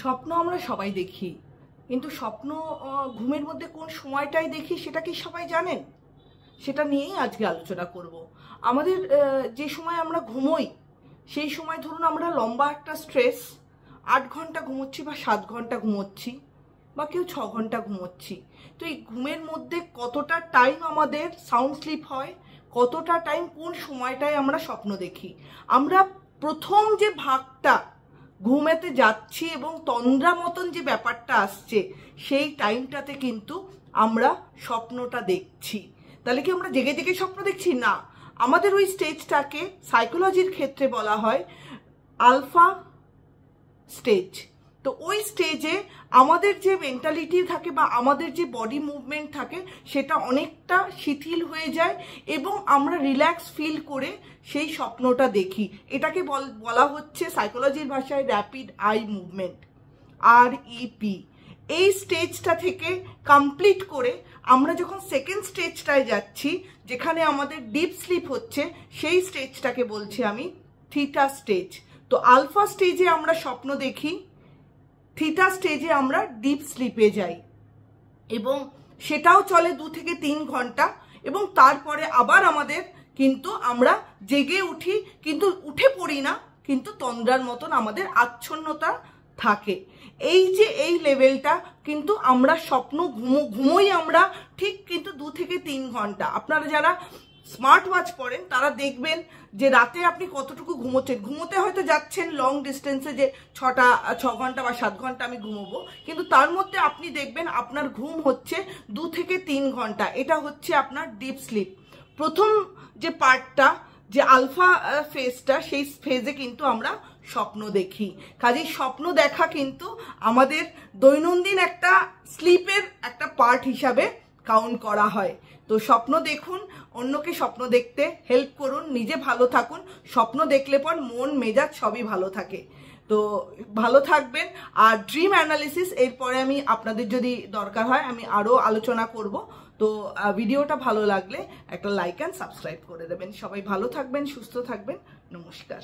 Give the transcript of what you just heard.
স্বপ্ন আমরা সবাই দেখি, কিন্তু স্বপ্ন ঘুমের মধ্যে কোন সময়টাই দেখি সেটা কি সবাই জানেন? সেটা নিয়েই আজকে আলোচনা করব। আমাদের যে সময় আমরা ঘুমোই সেই সময় ধরুন আমরা লম্বা একটা স্ট্রেস 8 ঘন্টা ঘুমোচ্ছি বা 7 ঘন্টা ঘুমোচ্ছি বা কেউ 6 ঘন্টা ঘুমোচ্ছি। তো এই ঘুমের মধ্যে কতটা টাইম আমাদের সাউন্ড স্লিপ হয়, কতটা টাইম কোন সময়টায় আমরা স্বপ্ন দেখি। আমরা প্রথম যে ভাগটা ঘুমেতে যাচ্ছি এবং তন্দ্রা মতন যে ব্যাপারটা আসছে সেই টাইমটাতে কিন্তু আমরা স্বপ্নটা দেখছি। তাহলে কি আমরা জেগে জেগে স্বপ্ন দেখছি? না, আমাদের ওই স্টেজটাকে সাইকোলজির ক্ষেত্রে বলা হয় আলফা স্টেজ। তো ওই স্টেজে আমাদের যে মেন্টালিটি থাকে বা আমাদের যে বডি মুভমেন্ট থাকে সেটা অনেকটা শিথিল হয়ে যায় এবং আমরা রিল্যাক্স ফিল করে সেই স্বপ্নটা দেখি। এটাকে বলা হচ্ছে সাইকোলজির ভাষায় র্যাপিড আই মুভমেন্ট, REP। এই স্টেজটা থেকে কমপ্লিট করে আমরা যখন সেকেন্ড স্টেজটায় যাচ্ছি, যেখানে আমাদের ডিপ স্লিপ হচ্ছে, সেই স্টেজটাকে বলছি আমি থিটা স্টেজ। তো আলফা স্টেজে আমরা স্বপ্ন দেখি, থিটা স্টেজে আমরা ডিপ স্লিপে যাই এবং সেটাও চলে 2 থেকে 3 ঘন্টা এবং তারপরে আবার আমাদের কিন্তু আমরা জেগে উঠি, কিন্তু উঠে পড়ি না, কিন্তু তন্দ্রার মতন আমাদের আচ্ছন্নতা থাকে। এই যে এই লেভেলটা কিন্তু আমরা স্বপ্ন ঘুমোই আমরা ঠিক, কিন্তু 2 থেকে 3 ঘন্টা। আপনারা যারা স্মার্ট ওয়াচ পরেন তারা দেখবেন যে রাতে আপনি কতটুকু ঘুমোচ্ছেন। ঘুমোতে হয়তো যাচ্ছেন লং ডিস্টেন্সে যে 6 ঘন্টা বা 7 ঘন্টা আমি ঘুমোবো, কিন্তু তার মধ্যে আপনি দেখবেন আপনার ঘুম হচ্ছে 2 থেকে 3 ঘন্টা। এটা হচ্ছে আপনার ডিপ স্লিপ। প্রথম যে পার্টটা, যে আলফা ফেজটা, সেই ফেজে কিন্তু আমরা স্বপ্ন দেখি। কাজেই স্বপ্ন দেখা কিন্তু আমাদের দৈনন্দিন একটা স্লিপের একটা পার্ট হিসাবে কাউন্ট করা হয়। তো স্বপ্ন দেখুন, অন্যকে স্বপ্ন দেখতে হেল্প করুন, নিজে ভালো থাকুন। স্বপ্ন দেখলে পর মন মেজাজ সবই ভালো থাকে। তো ভালো থাকবেন। আর ড্রিম অ্যানালিসিস এরপরে আমি আপনাদের যদি দরকার হয় আমি আরও আলোচনা করব। তো ভিডিওটা ভালো লাগলে একটা লাইক অ্যান্ড সাবস্ক্রাইব করে দেবেন। সবাই ভালো থাকবেন, সুস্থ থাকবেন। নমস্কার।